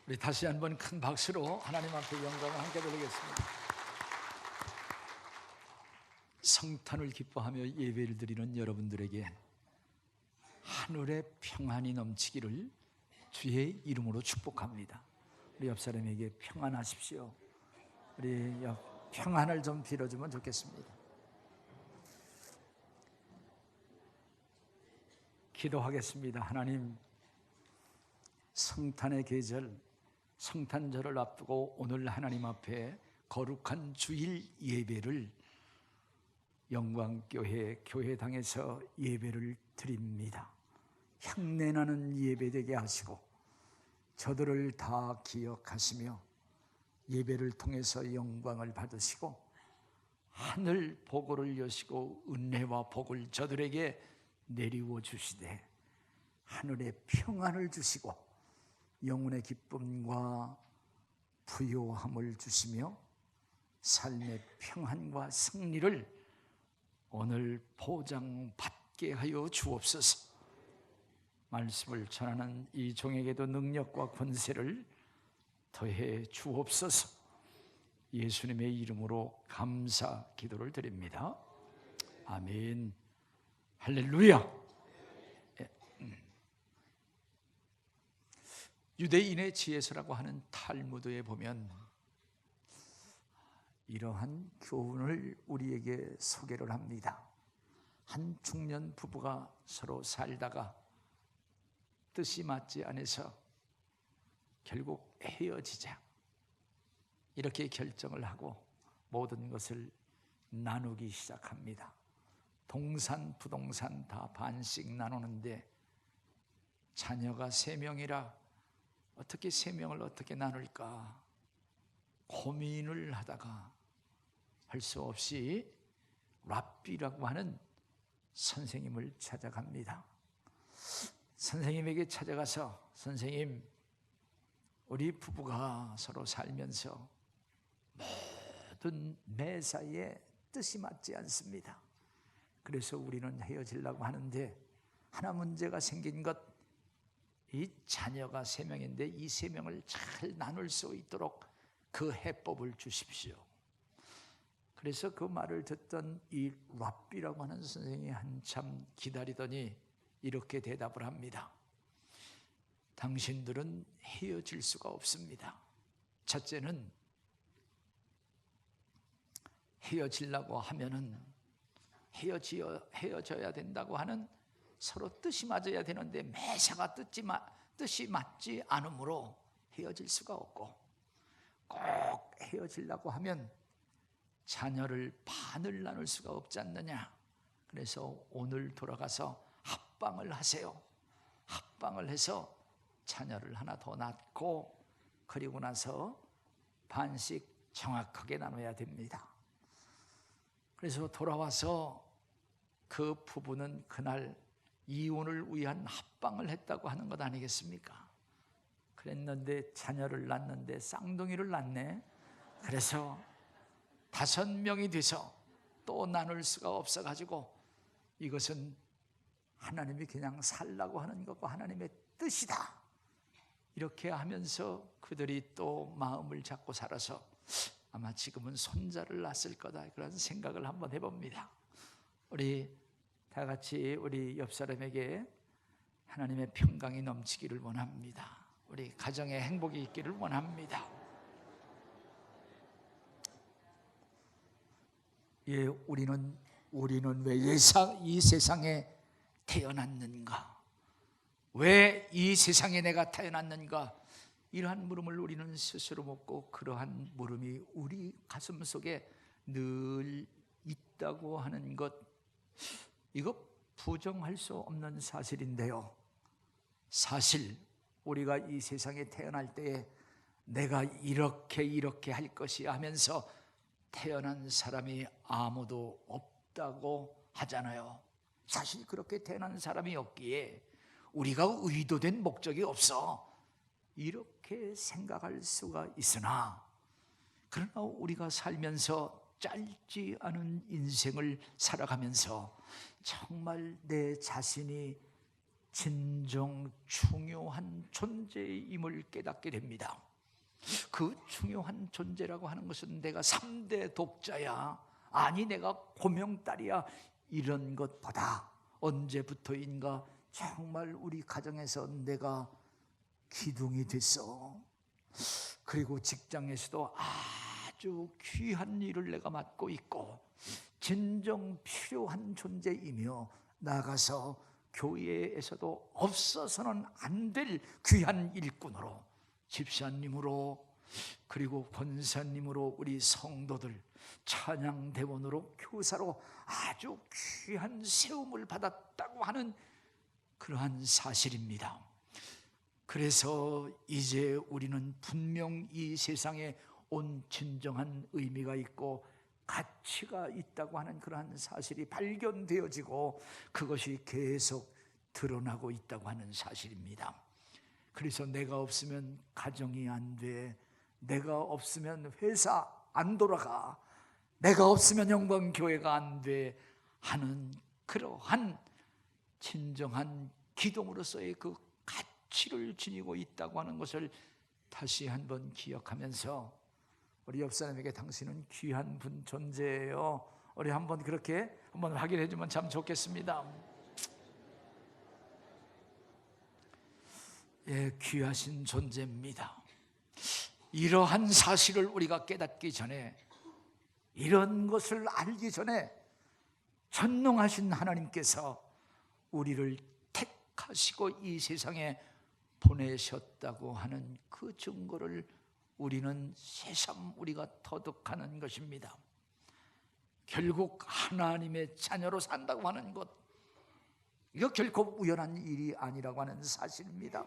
우리 다시 한번 큰 박수로 하나님 앞에 영광을 함께 돌리겠습니다. 성탄을 기뻐하며 예배를 드리는 여러분들에게 하늘의 평안이 넘치기를 주의 이름으로 축복합니다. 우리 옆 사람에게 평안하십시오. 우리 평안을 좀 빌어주면 좋겠습니다. 기도하겠습니다. 하나님, 성탄의 계절, 성탄절을 앞두고 오늘 하나님 앞에 거룩한 주일 예배를 영광교회 교회당에서 예배를 드립니다. 향내나는 예배되게 하시고 저들을 다 기억하시며 예배를 통해서 영광을 받으시고 하늘 보고를 여시고 은혜와 복을 저들에게 내리워 주시되 하늘의 평안을 주시고 영혼의 기쁨과 부요함을 주시며 삶의 평안과 승리를 오늘 보장받게 하여 주옵소서. 말씀을 전하는 이 종에게도 능력과 권세를 더해 주옵소서. 예수님의 이름으로 감사 기도를 드립니다. 아멘. 할렐루야. 유대인의 지혜서라고 하는 탈무드에 보면 이러한 교훈을 우리에게 소개를 합니다. 한 중년 부부가 서로 살다가 뜻이 맞지 않아서 결국 헤어지자 이렇게 결정을 하고 모든 것을 나누기 시작합니다. 동산 부동산 다 반씩 나누는데 자녀가 3명이라 어떻게 3명을 어떻게 나눌까 고민을 하다가 할 수 없이 랍비라고 하는 선생님을 찾아갑니다. 선생님에게 찾아가서 선생님, 우리 부부가 서로 살면서 모든 매사에 뜻이 맞지 않습니다. 그래서 우리는 헤어지려고 하는데 하나 문제가 생긴 것, 이 자녀가 3명인데 이 3명을 잘 나눌 수 있도록 그 해법을 주십시오. 그래서 그 말을 듣던 이 랍비라고 하는 선생님이 한참 기다리더니 이렇게 대답을 합니다. 당신들은 헤어질 수가 없습니다. 첫째는 헤어지려고 하면은 헤어져야 된다고 하는 서로 뜻이 맞아야 되는데 매사가 뜻이 맞지 않으므로 헤어질 수가 없고, 꼭 헤어지려고 하면 자녀를 반을 나눌 수가 없지 않느냐. 그래서 오늘 돌아가서 합방을 하세요. 합방을 해서 자녀를 하나 더 낳고 그리고 나서 반씩 정확하게 나눠야 됩니다. 그래서 돌아와서 그 부부는 그날 이혼을 위한 합방을 했다고 하는 것 아니겠습니까? 그랬는데 자녀를 낳는데 쌍둥이를 낳네. 그래서 5명이 돼서 또 나눌 수가 없어가지고 이것은 하나님이 그냥 살라고 하는 것과 하나님의 뜻이다. 이렇게 하면서 그들이 또 마음을 잡고 살아서 아마 지금은 손자를 낳았을 거다, 그런 생각을 한번 해봅니다. 우리 다 같이 우리 옆 사람에게 하나님의 평강이 넘치기를 원합니다. 우리 가정에 행복이 있기를 원합니다. 예, 우리는 왜 이 세상에 태어났는가? 왜 이 세상에 내가 태어났는가? 이러한 물음을 우리는 스스로 묻고 그러한 물음이 우리 가슴 속에 늘 있다고 하는 것, 이거 부정할 수 없는 사실인데요. 사실 우리가 이 세상에 태어날 때에 내가 이렇게 할 것이 하면서 태어난 사람이 아무도 없다고 하잖아요. 사실 그렇게 태어난 사람이 없기에 우리가 의도된 목적이 없어, 이렇게 생각할 수가 있으나, 그러나 우리가 살면서 짧지 않은 인생을 살아가면서 정말 내 자신이 진정 중요한 존재임을 깨닫게 됩니다. 그 중요한 존재라고 하는 것은 내가 3대 독자야, 아니 내가 고명딸이야, 이런 것보다 언제부터인가 정말 우리 가정에서 내가 기둥이 됐어. 그리고 직장에서도 아주 귀한 일을 내가 맡고 있고 진정 필요한 존재이며, 나가서 교회에서도 없어서는 안 될 귀한 일꾼으로, 집사님으로, 그리고 권사님으로, 우리 성도들 찬양대원으로, 교사로 아주 귀한 세움을 받았다고 하는 그러한 사실입니다. 그래서 이제 우리는 분명 이 세상에 온 진정한 의미가 있고 가치가 있다고 하는 그러한 사실이 발견되어지고 그것이 계속 드러나고 있다고 하는 사실입니다. 그래서 내가 없으면 가정이 안 돼, 내가 없으면 회사 안 돌아가, 내가 없으면 영광교회가 안 돼 하는 그러한 진정한 기둥으로서의 그 가치를 지니고 있다고 하는 것을 다시 한번 기억하면서, 우리 옆 사람에게 당신은 귀한 분 존재예요, 우리 한번 그렇게 한번 확인해 주면 참 좋겠습니다. 예, 귀하신 존재입니다. 이러한 사실을 우리가 깨닫기 전에, 이런 것을 알기 전에 전능하신 하나님께서 우리를 택하시고 이 세상에 보내셨다고 하는 그 증거를 우리는 새삼 우리가 터득하는 것입니다. 결국 하나님의 자녀로 산다고 하는 것, 이거 결코 우연한 일이 아니라고 하는 사실입니다.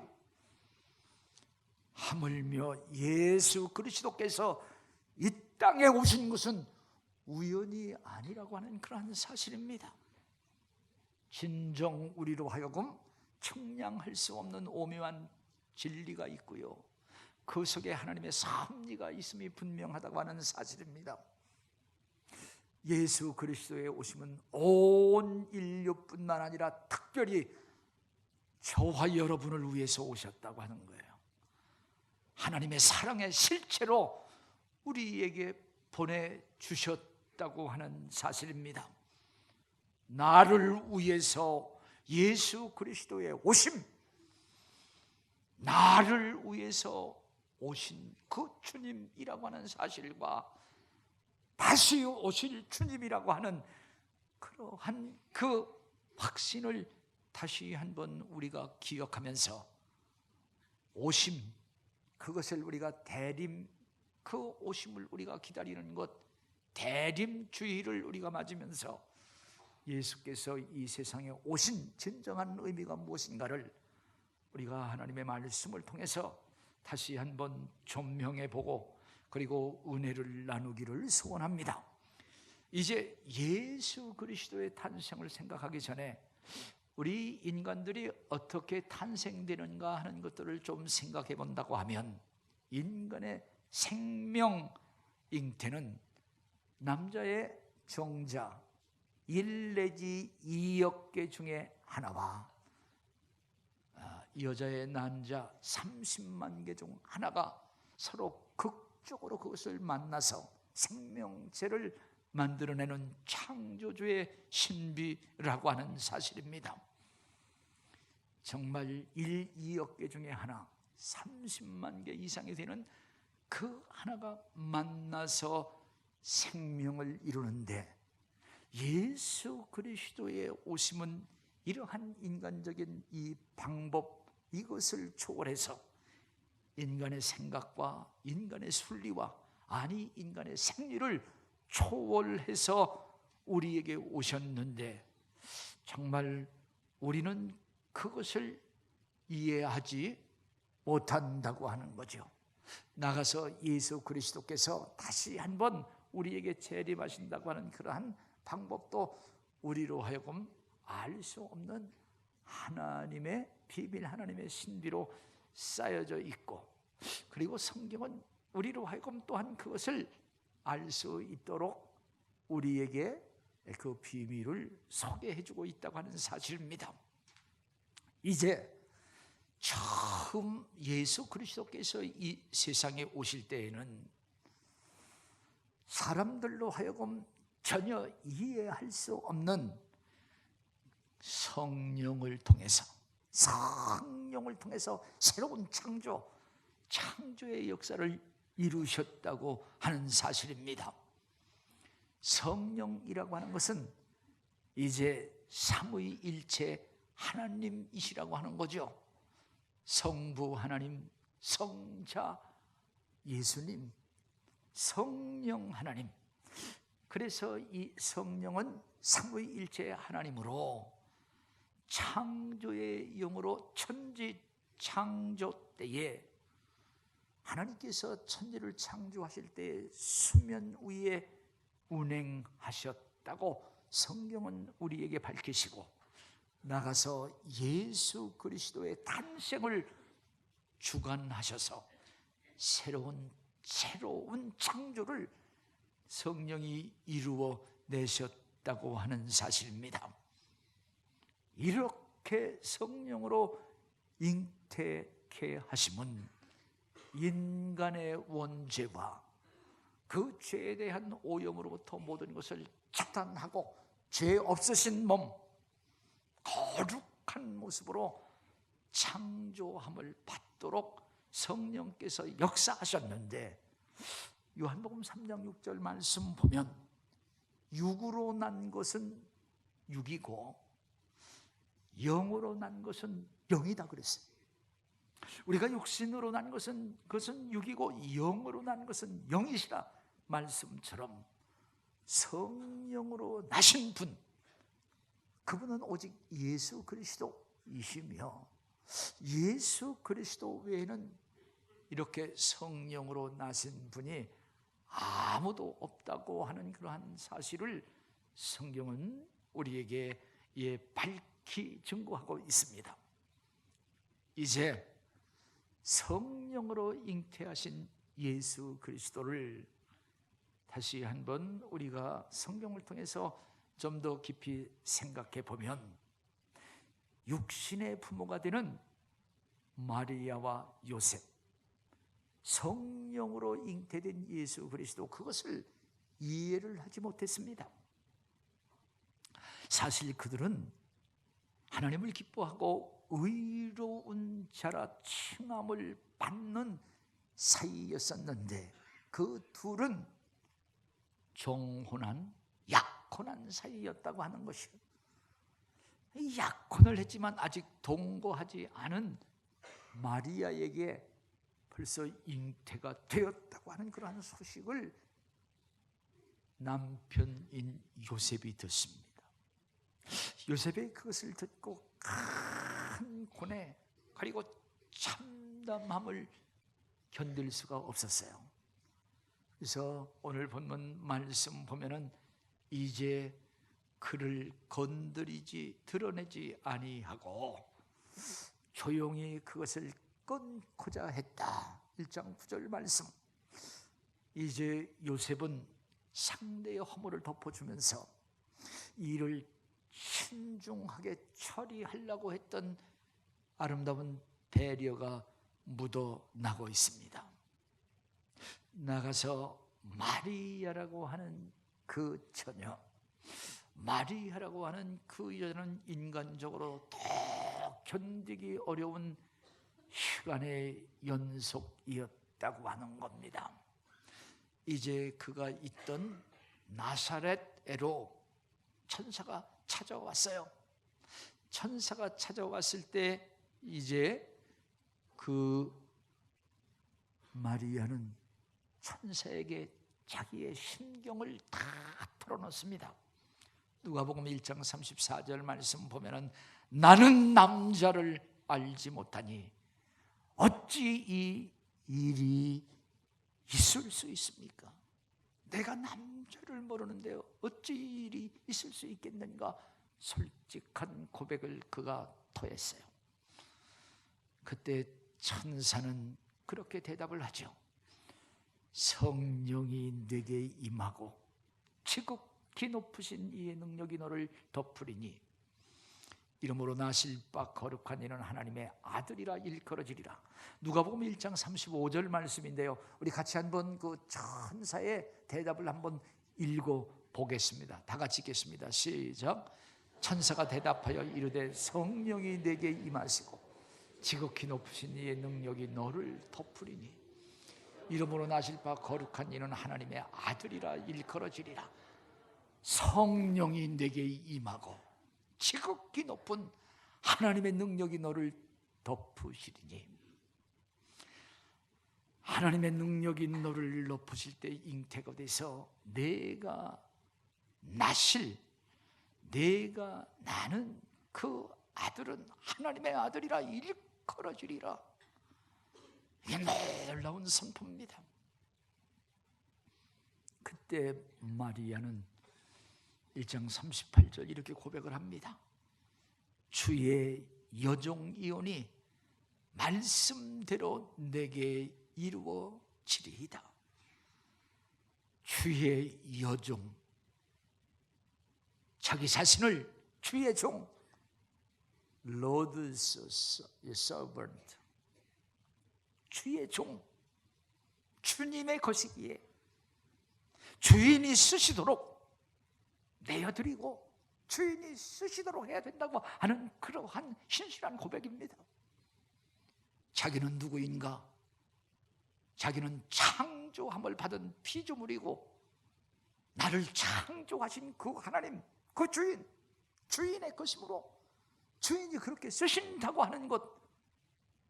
하물며 예수 그리스도께서 이 땅에 오신 것은 우연이 아니라고 하는 그러한 사실입니다. 진정 우리로 하여금 측량할 수 없는 오묘한 진리가 있고요, 그 속에 하나님의 섭리가 있음이 분명하다고 하는 사실입니다. 예수 그리스도의 오심은 온 인류뿐만 아니라 특별히 저와 여러분을 위해서 오셨다고 하는 거예요. 하나님의 사랑의 실체로 우리에게 보내주셨다고 하는 사실입니다. 나를 위해서 예수 그리스도의 오심, 나를 위해서 오신 그 주님이라고 하는 사실과 다시 오실 주님이라고 하는 그러한 그 확신을 다시 한번 우리가 기억하면서, 오심, 그것을 우리가 대림, 그 오심을 우리가 기다리는 것, 대림주의를 우리가 맞으면서 예수께서 이 세상에 오신 진정한 의미가 무엇인가를 우리가 하나님의 말씀을 통해서 다시 한번 점명해 보고, 그리고 은혜를 나누기를 소원합니다. 이제 예수 그리스도의 탄생을 생각하기 전에 우리 인간들이 어떻게 탄생되는가 하는 것들을 좀 생각해 본다고 하면, 인간의 생명 잉태는 남자의 정자 1 내지 2억 개 중에 하나와 여자의 난자 30만 개 중 하나가 서로 극적으로 그것을 만나서 생명체를 만들어내는 창조주의 신비라고 하는 사실입니다. 정말 1, 2억 개 중에 하나, 30만 개 이상이 되는 그 하나가 만나서 생명을 이루는데, 예수 그리스도의 오심은 이러한 인간적인 이 방법, 이것을 초월해서 인간의 생각과 인간의 순리와, 아니 인간의 생리를 초월해서 우리에게 오셨는데, 정말 우리는 그것을 이해하지 못한다고 하는 거죠. 나가서 예수 그리스도께서 다시 한번 우리에게 재림하신다고 하는 그러한 방법도 우리로 하여금 알 수 없는 하나님의 비밀, 하나님의 신비로 쌓여져 있고, 그리고 성경은 우리로 하여금 또한 그것을 알 수 있도록 우리에게 그 비밀을 소개해 주고 있다고 하는 사실입니다. 이제 처음 예수 그리스도께서 이 세상에 오실 때에는 사람들로 하여금 전혀 이해할 수 없는 성령을 통해서 새로운 창조의 역사를 이루셨다고 하는 사실입니다. 성령이라고 하는 것은 이제 삼위일체 하나님이시라고 하는 거죠. 성부 하나님, 성자 예수님, 성령 하나님. 그래서 이 성령은 삼위일체 하나님으로 창조의 영으로 천지 창조 때에 하나님께서 천지를 창조하실 때 수면 위에 운행하셨다고 성경은 우리에게 밝히시고, 나가서 예수 그리스도의 탄생을 주관하셔서 새로운 창조를 성령이 이루어 내셨다고 하는 사실입니다. 이렇게 성령으로 잉태케 하심은 인간의 원죄와 그 죄에 대한 오염으로부터 모든 것을 차단하고 죄 없으신 몸, 거룩한 모습으로 창조함을 받도록 성령께서 역사하셨는데, 요한복음 3장 6절 말씀 보면 육으로 난 것은 육이고 영으로 난 것은 영이다 그랬어요. 우리가 육신으로 난 것은 그것은 육이고 영으로 난 것은 영이시라 말씀처럼 성령으로 나신 분, 그분은 오직 예수 그리스도이시며 예수 그리스도 외에는 이렇게 성령으로 나신 분이 아무도 없다고 하는 그러한 사실을 성경은 우리에게 밝히 증거하고 있습니다. 이제 성령으로 잉태하신 예수 그리스도를 다시 한번 우리가 성경을 통해서 좀 더 깊이 생각해 보면, 육신의 부모가 되는 마리아와 요셉, 성령으로 잉태된 예수 그리스도, 그것을 이해를 하지 못했습니다. 사실 그들은 하나님을 기뻐하고 의로운 자라 칭함을 받는 사이였었는데, 그 둘은 종혼한 약혼한 사이였다고 하는 것이에요. 약혼을 했지만 아직 동거하지 않은 마리아에게 벌써 잉태가 되었다고 하는 그러한 소식을 남편인 요셉이 듣습니다. 요셉이 그것을 듣고 큰 고뇌 그리고 참담함을 견딜 수가 없었어요. 그래서 오늘 본문 말씀 보면은 이제 그를 건드리지 드러내지 아니하고 조용히 그것을 끊고자 했다. 1장 9절 말씀. 이제 요셉은 상대의 허물을 덮어주면서 이를 신중하게 처리하려고 했던 아름다운 배려가 묻어나고 있습니다. 나가서 마리아라고 하는 그 처녀, 마리아라고 하는 그 여자는 인간적으로 더 견디기 어려운 시간의 연속이었다고 하는 겁니다. 이제 그가 있던 나사렛에로 천사가 찾아왔어요. 천사가 찾아왔을 때 이제 그 마리아는 천사에게 자기의 심경을 다 털어놓습니다. 누가복음 1장 34절 말씀 보면은 나는 남자를 알지 못하니 어찌 이 일이 있을 수 있습니까? 내가 남자를 모르는데 어찌 이 일이 있을 수 있겠는가? 솔직한 고백을 그가 토했어요. 그때 천사는 그렇게 대답을 하죠. 성령이 내게 임하고 지극히 높으신 이의 능력이 너를 덮으리니 이름으로 나실 바 거룩한 이는 하나님의 아들이라 일컬어지리라. 누가복음 1장 35절 말씀인데요, 우리 같이 한번 그 천사의 대답을 한번 읽어보겠습니다. 다 같이 읽겠습니다. 시작. 천사가 대답하여 이르되 성령이 내게 임하시고 지극히 높으신 이의 능력이 너를 덮으리니 이름으로 나실 바 거룩한 이는 하나님의 아들이라 일컬어지리라. 성령이 내게 임하고 지극히 높은 하나님의 능력이 너를 덮으시리니, 하나님의 능력이 너를 덮으실 때 잉태가 돼서 내가 나는 그 아들은 하나님의 아들이라 일컬어지리라. 이게 놀라운 선포입니다. 그때 마리아는 1장 38절 이렇게 고백을 합니다. 주의 여종이오니 말씀대로 내게 이루어지리이다. 주의 여종, 자기 자신을 주의 종, Lord's servant, 주의 종, 주님의 것이기에 주인이 쓰시도록 내어드리고 주인이 쓰시도록 해야 된다고 하는 그러한 신실한 고백입니다. 자기는 누구인가? 자기는 창조함을 받은 피조물이고 나를 창조하신 그 하나님, 그 주인의 것이므로 주인이 그렇게 쓰신다고 하는 것,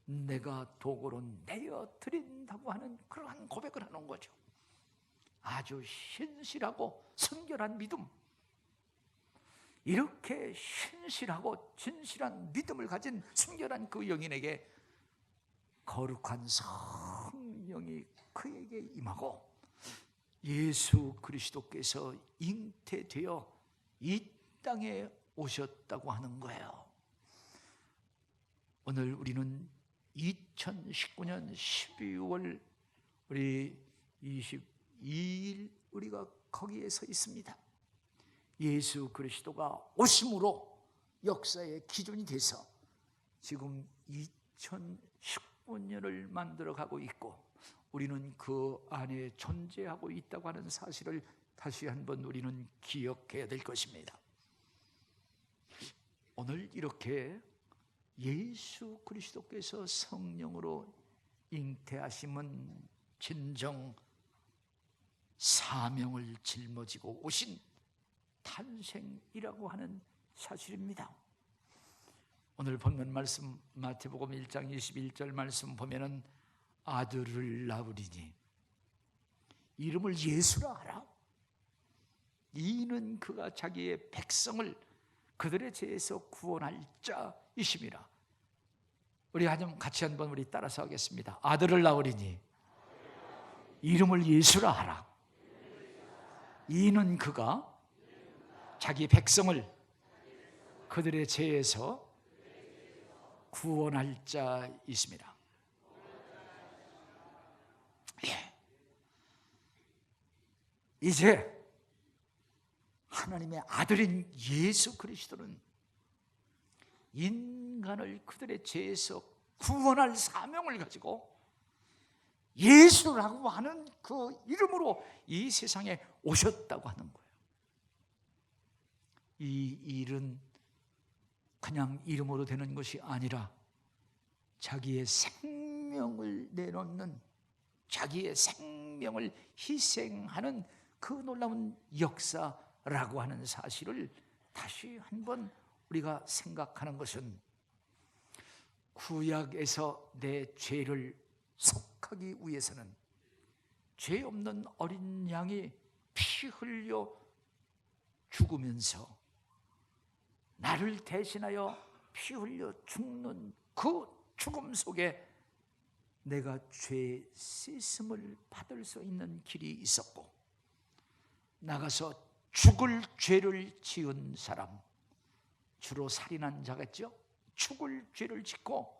내가 도구로 내어드린다고 하는 그러한 고백을 하는 거죠. 아주 신실하고 성결한 믿음, 이렇게 신실하고 진실한 믿음을 가진 순결한 그 영인에게 거룩한 성령이 그에게 임하고 예수 그리스도께서 잉태되어 이 땅에 오셨다고 하는 거예요. 오늘 우리는 2019년 12월 우리 22일 우리가 거기에 서 있습니다. 예수 그리스도가 오심으로 역사의 기준이 돼서 지금 2019년을 만들어가고 있고 우리는 그 안에 존재하고 있다고 하는 사실을 다시 한번 우리는 기억해야 될 것입니다. 오늘 이렇게 예수 그리스도께서 성령으로 잉태하심은 진정 사명을 짊어지고 오신 탄생이라고 하는 사실입니다. 오늘 본문 말씀 마태복음 1장 21절 말씀 보면은 아들을 낳으리니 이름을 예수라 하라. 이는 그가 자기의 백성을 그들의 죄에서 구원할 자이심이라. 우리 같이 한번 우리 따라서 하겠습니다. 아들을 낳으리니 이름을 예수라 하라. 이는 그가 자기 백성을 그들의 죄에서 구원할 자이십니다. 예. 이제 하나님의 아들인 예수 그리스도는 인간을 그들의 죄에서 구원할 사명을 가지고 예수라고 하는 그 이름으로 이 세상에 오셨다고 하는 거예요. 이 일은 그냥 이름으로 되는 것이 아니라 자기의 생명을 내놓는, 자기의 생명을 희생하는 그 놀라운 역사라고 하는 사실을 다시 한번 우리가 생각하는 것은, 구약에서 내 죄를 속하기 위해서는 죄 없는 어린 양이 피 흘려 죽으면서 나를 대신하여 피 흘려 죽는 그 죽음 속에 내가 죄 씻음을 받을 수 있는 길이 있었고, 나가서 죽을 죄를 지은 사람, 주로 살인한 자겠죠. 죽을 죄를 짓고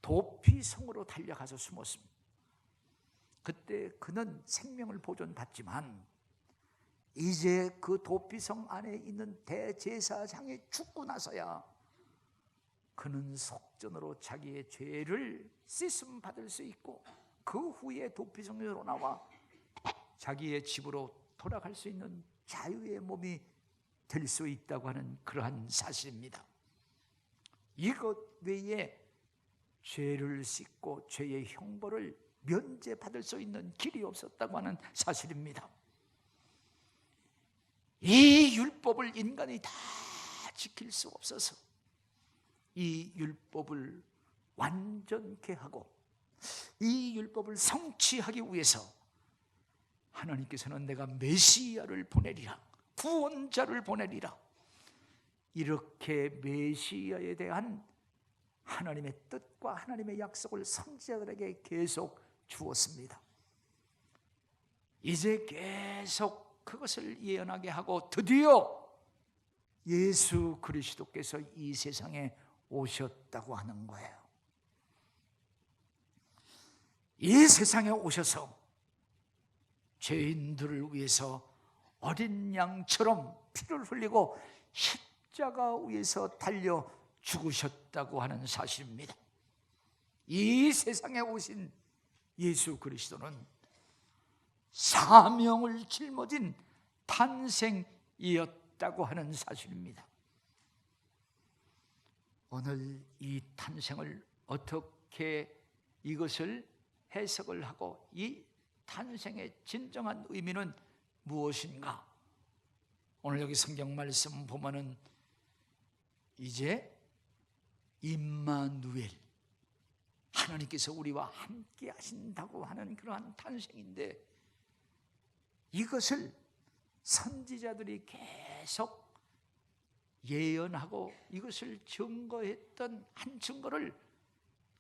도피성으로 달려가서 숨었습니다. 그때 그는 생명을 보존받지만 이제 그 도피성 안에 있는 대제사장이 죽고 나서야 그는 속전으로 자기의 죄를 씻음 받을 수 있고 그 후에 도피성으로 나와 자기의 집으로 돌아갈 수 있는 자유의 몸이 될 수 있다고 하는 그러한 사실입니다. 이것 외에 죄를 씻고 죄의 형벌을 면제받을 수 있는 길이 없었다고 하는 사실입니다. 이 율법을 인간이 다 지킬 수 없어서 이 율법을 완전케 하고 이 율법을 성취하기 위해서 하나님께서는 내가 메시아를 보내리라, 구원자를 보내리라, 이렇게 메시아에 대한 하나님의 뜻과 하나님의 약속을 선지자들에게 계속 주었습니다. 이제 계속 그것을 예언하게 하고 드디어 예수 그리스도께서 이 세상에 오셨다고 하는 거예요. 이 세상에 오셔서 죄인들을 위해서 어린 양처럼 피를 흘리고 십자가 위에서 달려 죽으셨다고 하는 사실입니다. 이 세상에 오신 예수 그리스도는 사명을 짊어진 탄생이었다고 하는 사실입니다. 오늘 이 탄생을 어떻게 이것을 해석을 하고 이 탄생의 진정한 의미는 무엇인가? 오늘 여기 성경 말씀 보면은 이제 임마누엘, 하나님께서 우리와 함께 하신다고 하는 그러한 탄생인데, 이것을 선지자들이 계속 예언하고 이것을 증거했던 한 증거를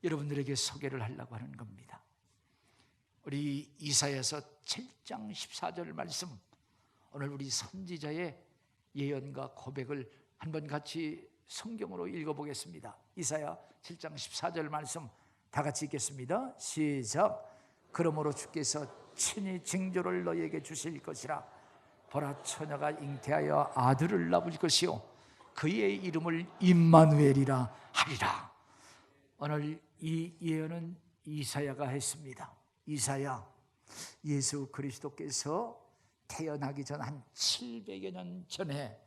여러분들에게 소개를 하려고 하는 겁니다. 우리 이사야서 7장 14절 말씀, 오늘 우리 선지자의 예언과 고백을 한번 같이 성경으로 읽어보겠습니다. 이사야 7장 14절 말씀 다 같이 읽겠습니다. 시작. 그러므로 주께서 친히 징조를 너희에게 주실 것이라. 보라, 처녀가 잉태하여 아들을 낳을 것이요 그의 이름을 임마누엘이라 하리라. 오늘 이 예언은 이사야가 했습니다. 이사야, 예수 그리스도께서 태어나기 전 한 700여 년 전에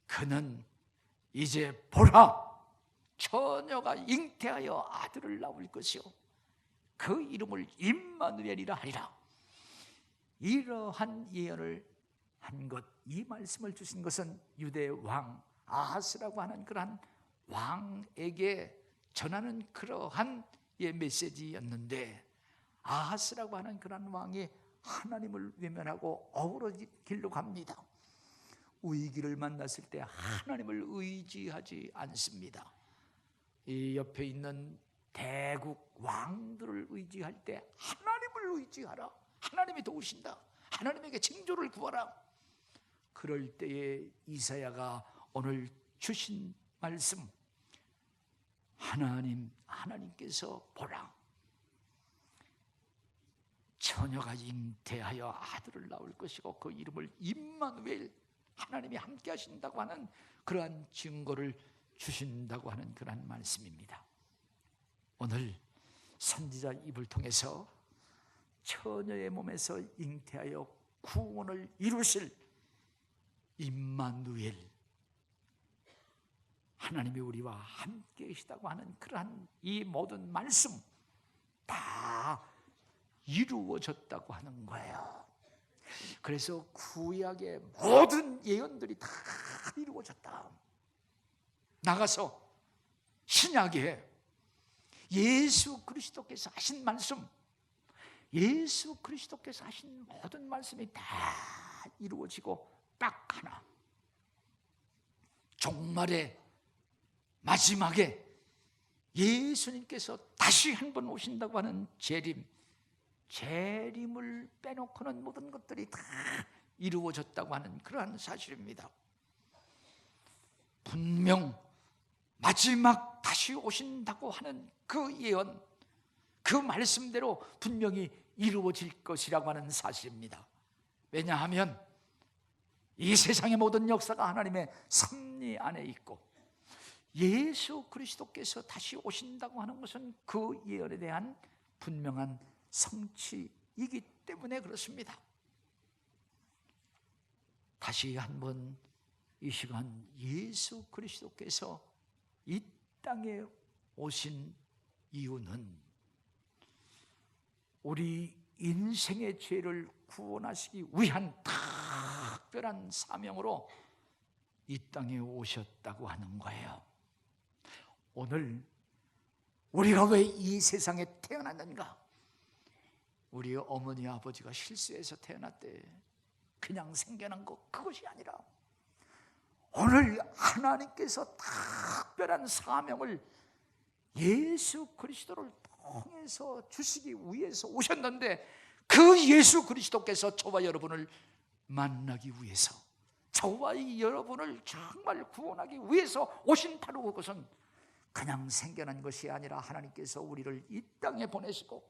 그는 이제 보라, 처녀가 잉태하여 아들을 낳을 것이요 그 이름을 임마누엘이라 하리라. 이러한 예언을 한 것, 이 말씀을 주신 것은 유대 왕 아하스라고 하는 그러한 왕에게 전하는 그러한 메시지였는데, 아하스라고 하는 그러한 왕이 하나님을 외면하고 어그러길로 갑니다. 위기를 만났을 때 하나님을 의지하지 않습니다. 이 옆에 있는 대국 왕들을 의지할 때 하나님을 의지하라. 하나님이 도우신다. 하나님에게 징조를 구하라. 그럴 때에 이사야가 오늘 주신 말씀, 하나님께서 보라, 처녀가 잉태하여 아들을 낳을 것이고 그 이름을 임마누엘, 하나님이 함께 하신다고 하는 그러한 증거를 주신다고 하는 그러한 말씀입니다. 오늘 선지자 입을 통해서 처녀의 몸에서 잉태하여 구원을 이루실 임마누엘, 하나님이 우리와 함께 계시다고 하는 그러한 이 모든 말씀 다 이루어졌다고 하는 거예요. 그래서 구약의 모든 예언들이 다 이루어졌다. 나가서 신약에 예수 그리스도께서 하신 말씀, 예수 그리스도께서 하신 모든 말씀이 다 이루어지고 딱 하나, 종말의 마지막에 예수님께서 다시 한 번 오신다고 하는 재림을 빼놓고는 모든 것들이 다 이루어졌다고 하는 그러한 사실입니다. 분명 마지막 다시 오신다고 하는 그 예언, 그 말씀대로 분명히 이루어질 것이라고 하는 사실입니다. 왜냐하면 이 세상의 모든 역사가 하나님의 섭리 안에 있고 예수 그리스도께서 다시 오신다고 하는 것은 그 예언에 대한 분명한 성취이기 때문에 그렇습니다. 다시 한번 이 시간 예수 그리스도께서 이 땅에 오신 이유는 우리 인생의 죄를 구원하시기 위한 특별한 사명으로 이 땅에 오셨다고 하는 거예요. 오늘 우리가 왜 이 세상에 태어났는가? 우리 어머니 아버지가 실수해서 태어났대. 그냥 생겨난 것, 그것이 아니라 오늘 하나님께서 특별한 사명을 예수 그리스도를 통해서 주시기 위해서 오셨는데, 그 예수 그리스도께서 저와 여러분을 만나기 위해서, 저와 여러분을 정말 구원하기 위해서 오신 바로 그것은 그냥 생겨난 것이 아니라 하나님께서 우리를 이 땅에 보내시고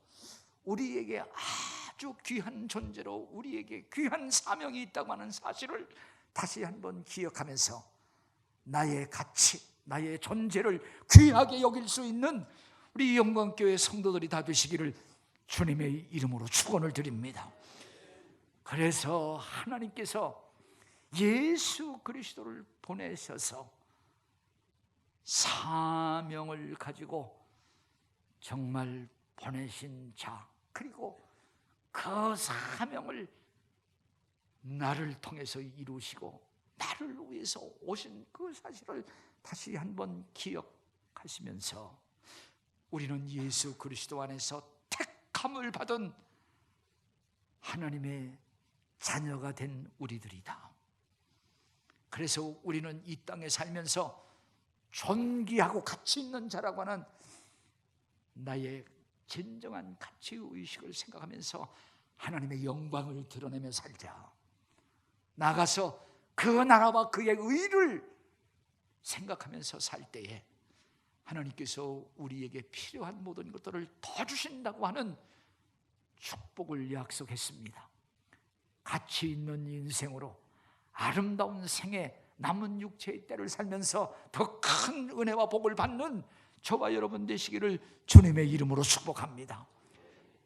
우리에게 아주 귀한 존재로, 우리에게 귀한 사명이 있다고 하는 사실을 다시 한번 기억하면서 나의 가치, 나의 존재를 귀하게 여길 수 있는 우리 영광교회 성도들이 다 되시기를 주님의 이름으로 축원을 드립니다. 그래서 하나님께서 예수 그리스도를 보내셔서 사명을 가지고 정말 보내신 자, 그리고 그 사명을 나를 통해서 이루시고 나를 위해서 오신 그 사실을 다시 한번 기억하시면서 우리는 예수 그리스도 안에서 택함을 받은 하나님의 자녀가 된 우리들이다. 그래서 우리는 이 땅에 살면서 존귀하고 가치 있는 자라고 하는 나의 진정한 가치의식을 생각하면서 하나님의 영광을 드러내며 살자. 나가서 그 나라와 그의 의를 생각하면서 살 때에 하나님께서 우리에게 필요한 모든 것들을 더 주신다고 하는 축복을 약속했습니다. 가치 있는 인생으로 아름다운 생애, 남은 육체의 때를 살면서 더 큰 은혜와 복을 받는 저와 여러분 되시기를 주님의 이름으로 축복합니다.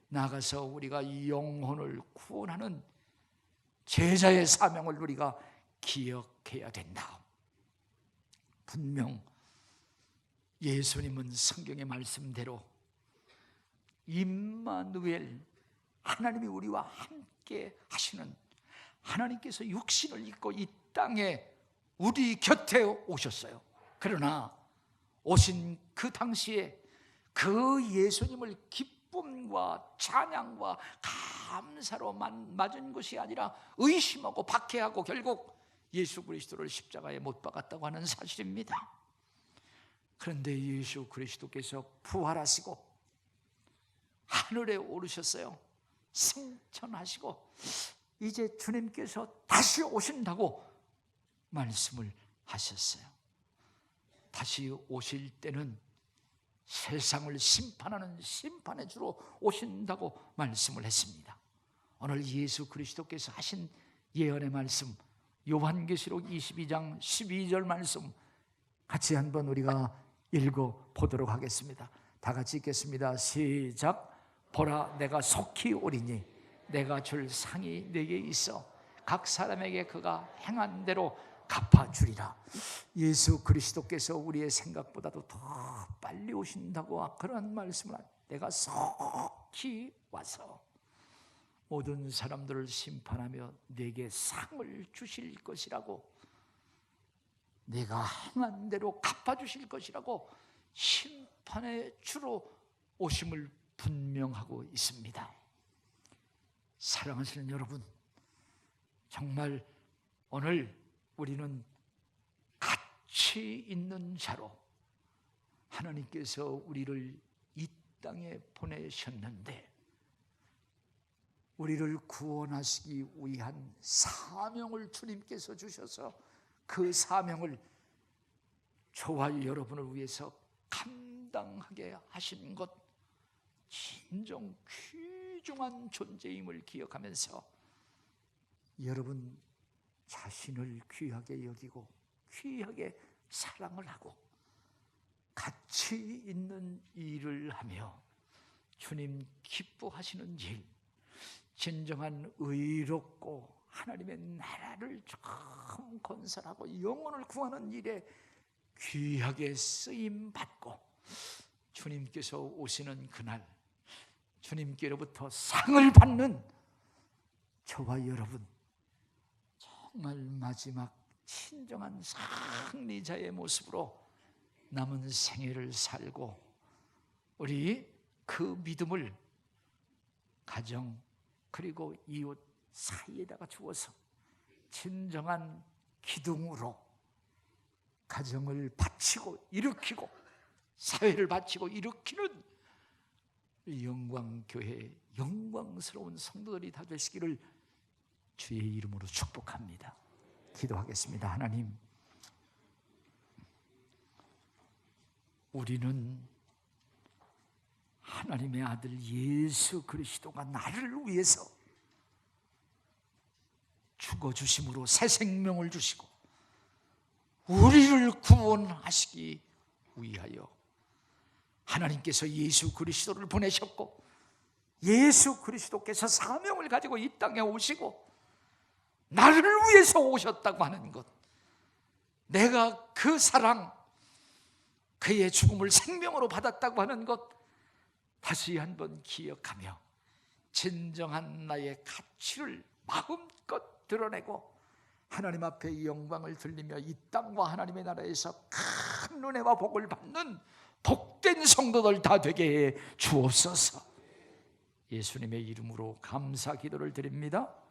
나가서 우리가 이 영혼을 구원하는 제자의 사명을 우리가 기억해야 된다. 분명 예수님은 성경의 말씀대로 임마누엘, 하나님이 우리와 함께 하시는, 하나님께서 육신을 입고 이 땅에 우리 곁에 오셨어요. 그러나 오신 그 당시에 그 예수님을 기쁨과 찬양과 감사로 맞은 것이 아니라 의심하고 박해하고 결국 예수 그리스도를 십자가에 못 박았다고 하는 사실입니다. 그런데 예수 그리스도께서 부활하시고 하늘에 오르셨어요. 승천하시고 이제 주님께서 다시 오신다고 말씀을 하셨어요. 다시 오실 때는 세상을 심판하는 심판의 주로 오신다고 말씀을 했습니다. 오늘 예수 그리스도께서 하신 예언의 말씀, 요한계시록 22장 12절 말씀 같이 한번 우리가 읽어보도록 하겠습니다. 다 같이 읽겠습니다. 시작. 보라, 내가 속히 오리니 내가 줄 상이 내게 있어 각 사람에게 그가 행한 대로 갚아주리라. 예수 그리스도께서 우리의 생각보다도 더 빨리 오신다고 그런 말씀을, 내가 속히 와서 모든 사람들을 심판하며 내게 상을 주실 것이라고, 내가 행한 대로 갚아주실 것이라고 심판의 주로 오심을 분명하고 있습니다. 사랑하시는 여러분, 정말 오늘 우리는 가치 있는 자로 하나님께서 우리를 이 땅에 보내셨는데, 우리를 구원하시기 위한 사명을 주님께서 주셔서 그 사명을 저와 여러분을 위해서 감당하게 하신 것, 진정 귀중한 존재임을 기억하면서 여러분 자신을 귀하게 여기고 귀하게 사랑을 하고 가치 있는 일을 하며 주님 기뻐하시는 일, 진정한 의롭고 하나님의 나라를 처음 건설하고 영혼을 구하는 일에 귀하게 쓰임받고 주님께서 오시는 그날 주님께로부터 상을 받는 저와 여러분, 정말 마지막 진정한 승리자의 모습으로 남은 생애를 살고 우리 그 믿음을 가정 그리고 이웃 사이에다가 주어서 진정한 기둥으로 가정을 바치고 일으키고 사회를 바치고 일으키는 영광교회 영광스러운 성도들이 다 되시기를 주의 이름으로 축복합니다. 기도하겠습니다. 하나님, 우리는 하나님의 아들 예수 그리스도가 나를 위해서 죽어주심으로 새 생명을 주시고 우리를 구원하시기 위하여 하나님께서 예수 그리스도를 보내셨고 예수 그리스도께서 사명을 가지고 이 땅에 오시고 나를 위해서 오셨다고 하는 것, 내가 그 사랑, 그의 죽음을 생명으로 받았다고 하는 것 다시 한번 기억하며 진정한 나의 가치를 마음껏 드러내고 하나님 앞에 영광을 돌리며 이 땅과 하나님의 나라에서 큰 은혜와 복을 받는 복된 성도들 다 되게 해 주옵소서. 예수님의 이름으로 감사 기도를 드립니다.